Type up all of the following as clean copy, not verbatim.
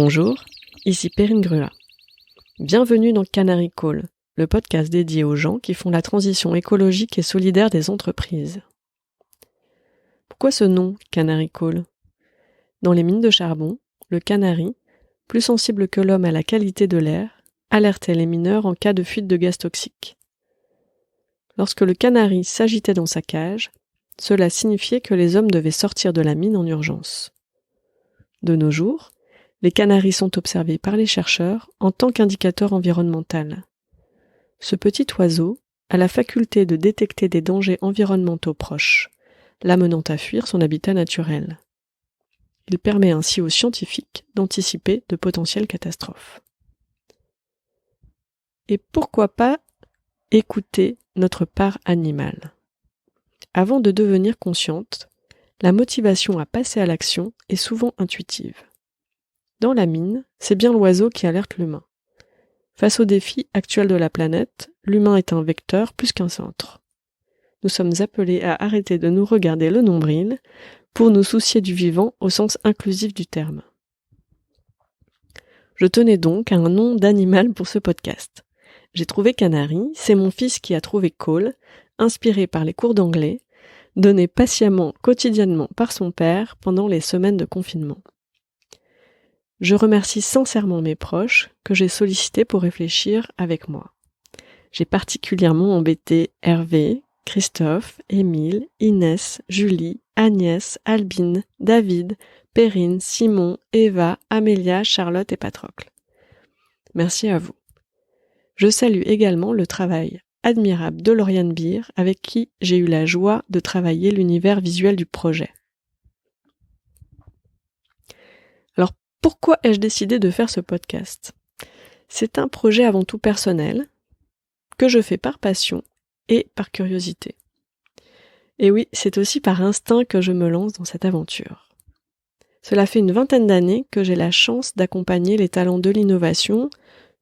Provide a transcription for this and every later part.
Bonjour, ici Perrine Grua. Bienvenue dans Canary Call, le podcast dédié aux gens qui font la transition écologique et solidaire des entreprises. Pourquoi ce nom, Canary Call ? Dans les mines de charbon, le canari, plus sensible que l'homme à la qualité de l'air, alertait les mineurs en cas de fuite de gaz toxiques. Lorsque le canari s'agitait dans sa cage, cela signifiait que les hommes devaient sortir de la mine en urgence. De nos jours, les canaris sont observés par les chercheurs en tant qu'indicateur environnemental. Ce petit oiseau a la faculté de détecter des dangers environnementaux proches, l'amenant à fuir son habitat naturel. Il permet ainsi aux scientifiques d'anticiper de potentielles catastrophes. Et pourquoi pas écouter notre part animale ? Avant de devenir consciente, la motivation à passer à l'action est souvent intuitive. Dans la mine, c'est bien l'oiseau qui alerte l'humain. Face aux défis actuels de la planète, l'humain est un vecteur plus qu'un centre. Nous sommes appelés à arrêter de nous regarder le nombril pour nous soucier du vivant au sens inclusif du terme. Je tenais donc à un nom d'animal pour ce podcast. J'ai trouvé Canary, c'est mon fils qui a trouvé Call, inspiré par les cours d'anglais, donnés patiemment, quotidiennement par son père pendant les semaines de confinement. Je remercie sincèrement mes proches que j'ai sollicités pour réfléchir avec moi. J'ai particulièrement embêté Hervé, Christophe, Émile, Inès, Julie, Agnès, Albine, David, Perrine, Simon, Eva, Amélia, Charlotte et Patrocle. Merci à vous. Je salue également le travail admirable de Lauriane Beer avec qui j'ai eu la joie de travailler l'univers visuel du projet. Alors, pourquoi ai-je décidé de faire ce podcast ? C'est un projet avant tout personnel, que je fais par passion et par curiosité. Et oui, c'est aussi par instinct que je me lance dans cette aventure. Cela fait une vingtaine d'années que j'ai la chance d'accompagner les talents de l'innovation,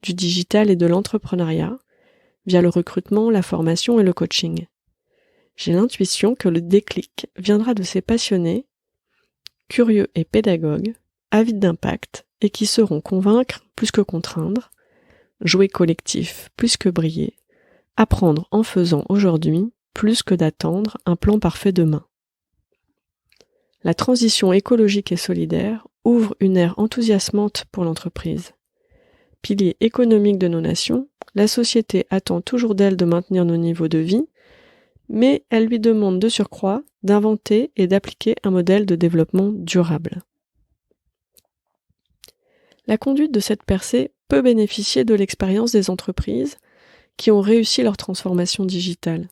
du digital et de l'entrepreneuriat, via le recrutement, la formation et le coaching. J'ai l'intuition que le déclic viendra de ces passionnés, curieux et pédagogues, avides d'impact et qui sauront convaincre plus que contraindre, jouer collectif plus que briller, apprendre en faisant aujourd'hui plus que d'attendre un plan parfait demain. La transition écologique et solidaire ouvre une ère enthousiasmante pour l'entreprise. Pilier économique de nos nations, la société attend toujours d'elle de maintenir nos niveaux de vie, mais elle lui demande de surcroît d'inventer et d'appliquer un modèle de développement durable. La conduite de cette percée peut bénéficier de l'expérience des entreprises qui ont réussi leur transformation digitale.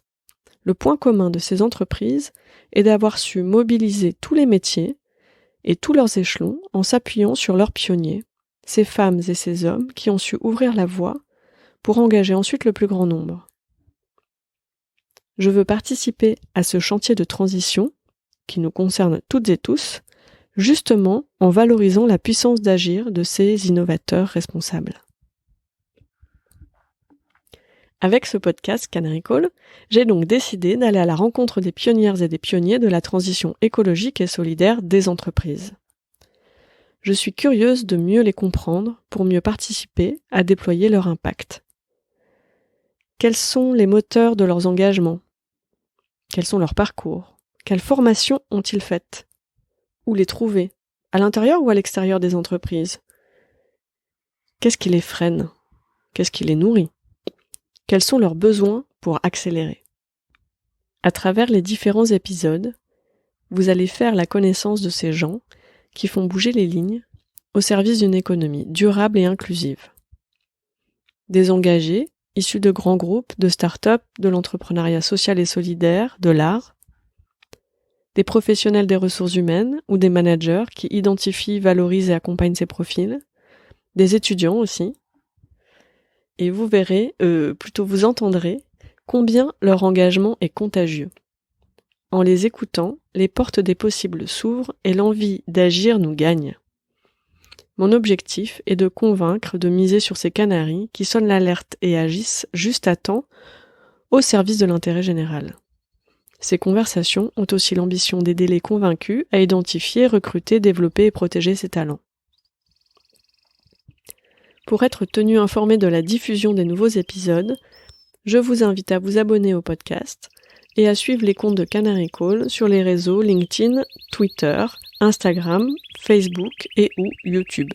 Le point commun de ces entreprises est d'avoir su mobiliser tous les métiers et tous leurs échelons en s'appuyant sur leurs pionniers, ces femmes et ces hommes qui ont su ouvrir la voie pour engager ensuite le plus grand nombre. Je veux participer à ce chantier de transition qui nous concerne toutes et tous, justement en valorisant la puissance d'agir de ces innovateurs responsables. Avec ce podcast Canary Call, j'ai donc décidé d'aller à la rencontre des pionnières et des pionniers de la transition écologique et solidaire des entreprises. Je suis curieuse de mieux les comprendre pour mieux participer à déployer leur impact. Quels sont les moteurs de leurs engagements ? Quels sont leurs parcours ? Quelles formations ont-ils faites ? Où les trouver ? À l'intérieur ou à l'extérieur des entreprises ? Qu'est-ce qui les freine ? Qu'est-ce qui les nourrit ? Quels sont leurs besoins pour accélérer ? À travers les différents épisodes, vous allez faire la connaissance de ces gens qui font bouger les lignes au service d'une économie durable et inclusive. Des engagés issus de grands groupes, de start-up, de l'entrepreneuriat social et solidaire, de l'art, des professionnels des ressources humaines ou des managers qui identifient, valorisent et accompagnent ces profils, des étudiants aussi. Et vous verrez, vous entendrez, combien leur engagement est contagieux. En les écoutant, les portes des possibles s'ouvrent et l'envie d'agir nous gagne. Mon objectif est de convaincre de miser sur ces canaris qui sonnent l'alerte et agissent juste à temps au service de l'intérêt général. Ces conversations ont aussi l'ambition d'aider les convaincus à identifier, recruter, développer et protéger ces talents. Pour être tenu informé de la diffusion des nouveaux épisodes, je vous invite à vous abonner au podcast et à suivre les comptes de Canary Call sur les réseaux LinkedIn, Twitter, Instagram, Facebook et ou YouTube.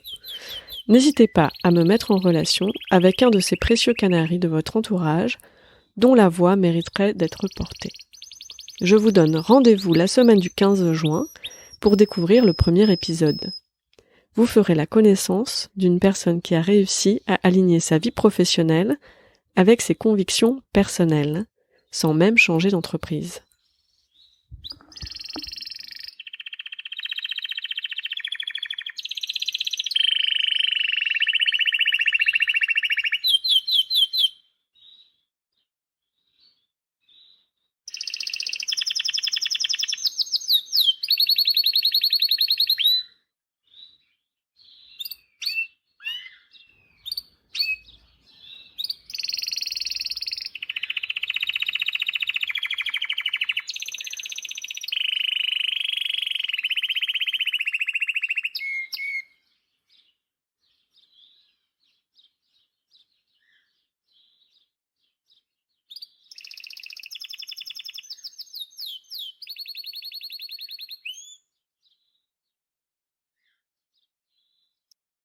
N'hésitez pas à me mettre en relation avec un de ces précieux canaris de votre entourage dont la voix mériterait d'être portée. Je vous donne rendez-vous la semaine du 15 juin pour découvrir le premier épisode. Vous ferez la connaissance d'une personne qui a réussi à aligner sa vie professionnelle avec ses convictions personnelles, sans même changer d'entreprise.